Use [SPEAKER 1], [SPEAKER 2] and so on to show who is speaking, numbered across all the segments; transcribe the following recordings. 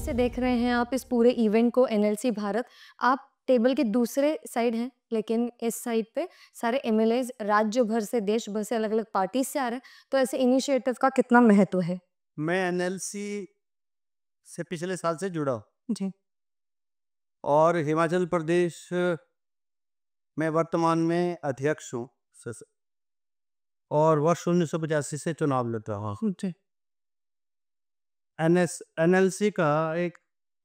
[SPEAKER 1] जैसे देख रहे हैं आप इस पूरे इवेंट को एनएलसी भारत, आप टेबल के दूसरे साइड हैं, लेकिन इस साइड पे सारे एमएलएज़ राज्य भर से, देश भर से, अलग-अलग पार्टीज़ से आ रहे हैं, तो ऐसे इनिशिएटिव का कितना महत्व है?
[SPEAKER 2] मैं एनएलसी से पिछले साल से जुड़ा हूँ
[SPEAKER 1] जी।
[SPEAKER 2] और हिमाचल प्रदेश में वर्तमान में अध्यक्ष हूँ और वर्ष 1985 से चुनाव लड़ रहा हूँ।
[SPEAKER 1] जी।
[SPEAKER 2] एनएलसी का एक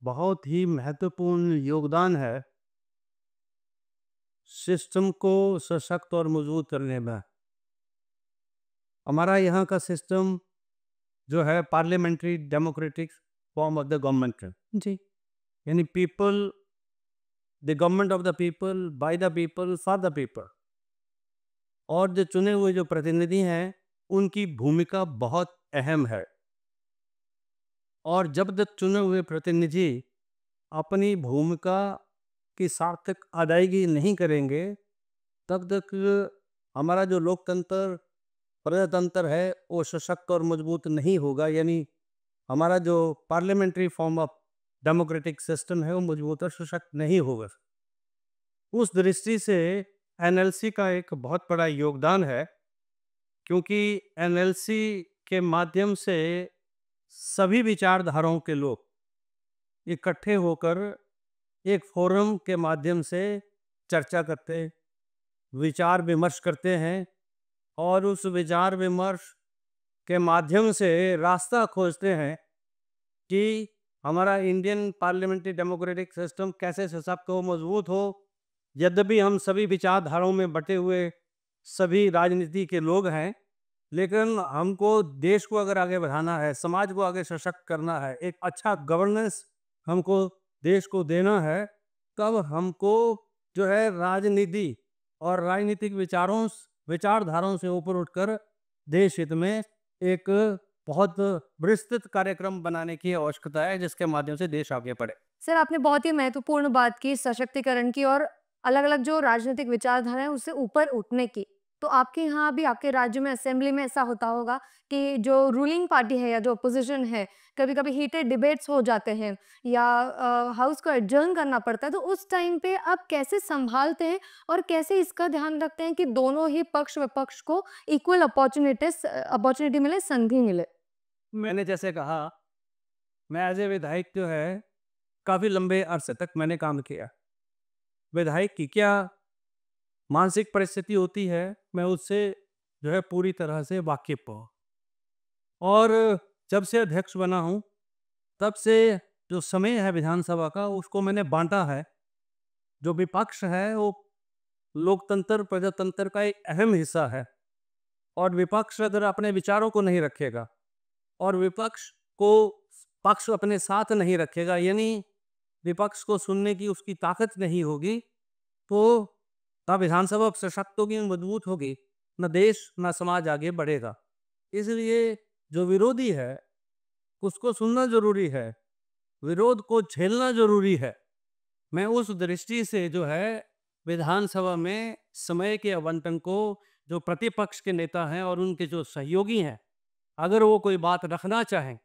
[SPEAKER 2] बहुत ही महत्वपूर्ण योगदान है सिस्टम को सशक्त और मजबूत करने में। हमारा यहाँ का सिस्टम जो है parliamentary democratic form of the government है,
[SPEAKER 1] जी।
[SPEAKER 2] यानी people, the government of the people, by the people, for the people. और जो चुने हुए जो प्रतिनिधि हैं उनकी भूमिका बहुत अहम है। और जब तक चुने हुए प्रतिनिधि अपनी भूमिका की सार्थक अदायगी नहीं करेंगे, तब तक हमारा जो लोकतंत्र, प्रजातंत्र है वो सशक्त और मजबूत नहीं होगा। यानी हमारा जो parliamentary form of democratic system है वो मजबूत और सशक्त नहीं होगा। उस दृष्टि से एनएलसी का एक बहुत बड़ा योगदान है, क्योंकि एनएलसी के माध्यम से सभी विचारधाराओं के लोग इकट्ठे होकर एक फोरम के माध्यम से चर्चा करते, विचार विमर्श करते हैं और उस विचार विमर्श के माध्यम से रास्ता खोजते हैं कि हमारा इंडियन पार्लियामेंट्री डेमोक्रेटिक सिस्टम कैसे सशक्त हो, मजबूत हो। यद्यपि हम सभी विचारधाराओं में बटे हुए सभी राजनीति के लोग हैं, लेकिन हमको देश को अगर आगे बढ़ाना है, समाज को आगे सशक्त करना है, एक अच्छा गवर्नेंस हमको देश को देना है, तब हमको जो है राजनीति और राजनीतिक विचारधाराओं से ऊपर उठकर देश हित में एक बहुत विस्तृत कार्यक्रम बनाने की आवश्यकता है, जिसके माध्यम से देश आगे बढ़े।
[SPEAKER 1] सर, आपने बहुत ही महत्वपूर्ण बात की सशक्तिकरण की और अलग-अलग जो राजनीतिक विचारधारा है उससे ऊपर उठने की। तो आपके यहाँ भी आपके राज्य में असेंबली में ऐसा होता होगा कि जो रूलिंग पार्टी है या जो अपोज़िशन है, कभी-कभी हीटेड डिबेट्स हो जाते हैं या हाउस को एडजर्न करना पड़ता है, तो उस टाइम पे आप कैसे सँभालते हैं और कैसे इसका ध्यान रखते हैं कि दोनों ही पक्ष-विपक्ष को इक्वल अपॉर्च्युनिटी मिले, संधि मिले?
[SPEAKER 2] मैंने जैसे कहा, मैं एज ए विधायक जो है काफ़ी लंबे अरसे तक मैंने काम किया। विधायक की क्या मानसिक परिस्थिति होती है, मैं उससे जो है पूरी तरह से वाकिफ़ हूँ। और जब से अध्यक्ष बना हूँ, तब से जो समय है विधानसभा का उसको मैंने बाँटा है। जो विपक्ष है वो लोकतंत्र, प्रजातंत्र का एक अहम हिस्सा है और विपक्ष अगर अपने विचारों को नहीं रखेगा और विपक्ष को पक्ष अपने साथ नहीं रखेगा, यानी विपक्ष को सुनने की उसकी ताकत नहीं होगी, तो ना विधानसभा सशक्त होगी, मजबूत होगी, न देश न समाज आगे बढ़ेगा। इसलिए जो विरोधी है उसको सुनना जरूरी है, विरोध को झेलना जरूरी है। मैं उस दृष्टि से जो है विधानसभा में समय के आवंटन को जो प्रतिपक्ष के नेता हैं और उनके जो सहयोगी हैं, अगर वो कोई बात रखना चाहें,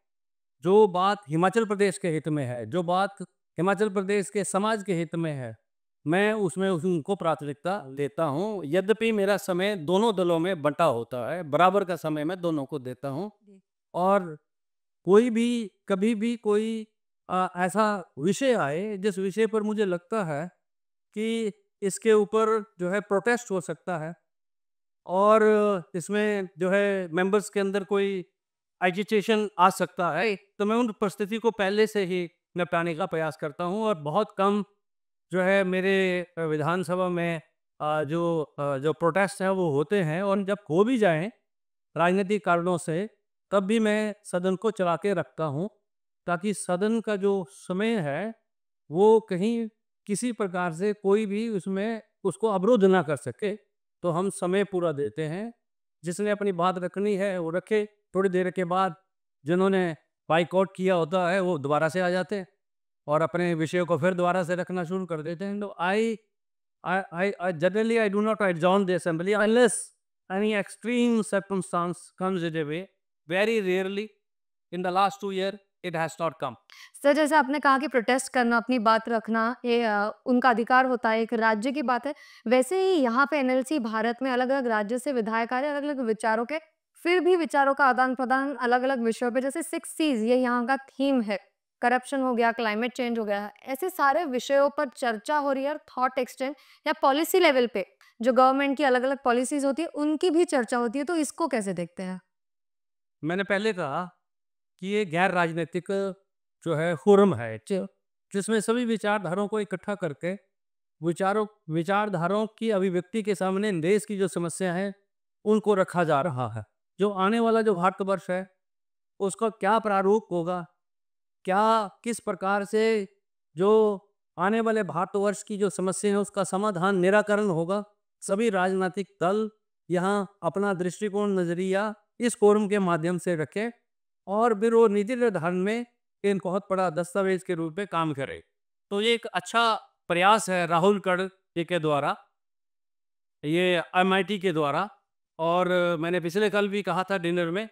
[SPEAKER 2] जो बात हिमाचल प्रदेश के हित में है, जो बात हिमाचल प्रदेश के समाज के हित में है, मैं उसमें उनको प्राथमिकता देता हूँ। यद्यपि मेरा समय दोनों दलों में बंटा होता है, बराबर का समय मैं दोनों को देता हूँ। और कोई भी कभी भी कोई ऐसा विषय आए जिस विषय पर मुझे लगता है कि इसके ऊपर जो है प्रोटेस्ट हो सकता है और इसमें जो है मेंबर्स के अंदर कोई एजिटेशन आ सकता है, तो मैं उन परिस्थिति को पहले से ही निपटाने का प्रयास करता हूँ। और बहुत कम जो है मेरे विधानसभा में जो प्रोटेस्ट हैं वो होते हैं, और जब हो भी जाएं राजनीतिक कारणों से, तब भी मैं सदन को चला के रखता हूँ, ताकि सदन का जो समय है वो कहीं किसी प्रकार से कोई भी उसमें उसको अवरोध ना कर सके। तो हम समय पूरा देते हैं, जिसने अपनी बात रखनी है वो रखे, थोड़ी देर के बाद जिन्होंने बाइकआउट किया होता है वो दोबारा से आ जाते हैं और अपने विषय को फिर दोबारा से रखना शुरू कर देते हैं। तो I generally I do not adjourn the assembly unless any extreme circumstance comes in a way. Very rarely in the last 2 years it has not come.
[SPEAKER 1] Sir, जैसे आपने कहा कि प्रोटेस्ट करना, अपनी बात रखना, ये उनका अधिकार होता है, एक राज्य की बात है। वैसे ही यहाँ पे एनएलसी भारत में अलग-अलग राज्य से विधायक आ रहे हैं, अलग-अलग विचारों के, फिर भी विचारों का आदान-प्रदान अलग-अलग विषयों पे, जैसे 6 सीज़ ये यहाँ का थीम है। करप्शन हो गया, क्लाइमेट चेंज हो गया, ऐसे सारे विषयों पर चर्चा हो रही है और थॉट एक्सचेंज या पॉलिसी लेवल पे, जो गवर्नमेंट की अलग-अलग पॉलिसीज़ होती है, उनकी भी चर्चा होती है, तो इसको कैसे देखते हैं?
[SPEAKER 2] मैंने पहले कहा कि ये गैर राजनीतिक जो है फोरम है, जिसमें सभी विचारधाराओं को इकट्ठा करके विचारधाराओं की अभिव्यक्ति के सामने देश की जो समस्या है उनको रखा जा रहा है। जो आने वाला जो भारतवर्ष है उसका क्या प्रारूप होगा, क्या किस प्रकार से जो आने वाले भारतवर्ष की जो समस्या है उसका समाधान निराकरण होगा, सभी राजनीतिक दल यहाँ अपना दृष्टिकोण नजरिया इस फोरम के माध्यम से रखें और फिर वो नीति निर्धारण में एक बहुत बड़ा दस्तावेज के रूप में काम करे। तो ये एक अच्छा प्रयास है राहुल कर जी के द्वारा, ये एमआईटी के द्वारा। और मैंने पिछले कल भी कहा था डिनर में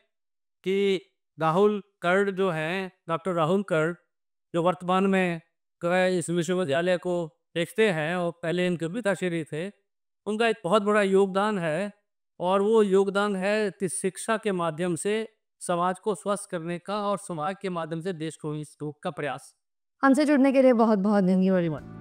[SPEAKER 2] कि राहुल कर्ड जो हैं, डॉक्टर राहुल कर्ड, जो वर्तमान में इस विश्वविद्यालय को देखते हैं और पहले इनके पिताश्री थे, उनका एक बहुत बड़ा योगदान है। और वो योगदान है शिक्षा के माध्यम से समाज को स्वस्थ करने का और समाज के माध्यम से देश को इस रोग का प्रयास।
[SPEAKER 1] हमसे जुड़ने के लिए बहुत-बहुत धन्यवाद।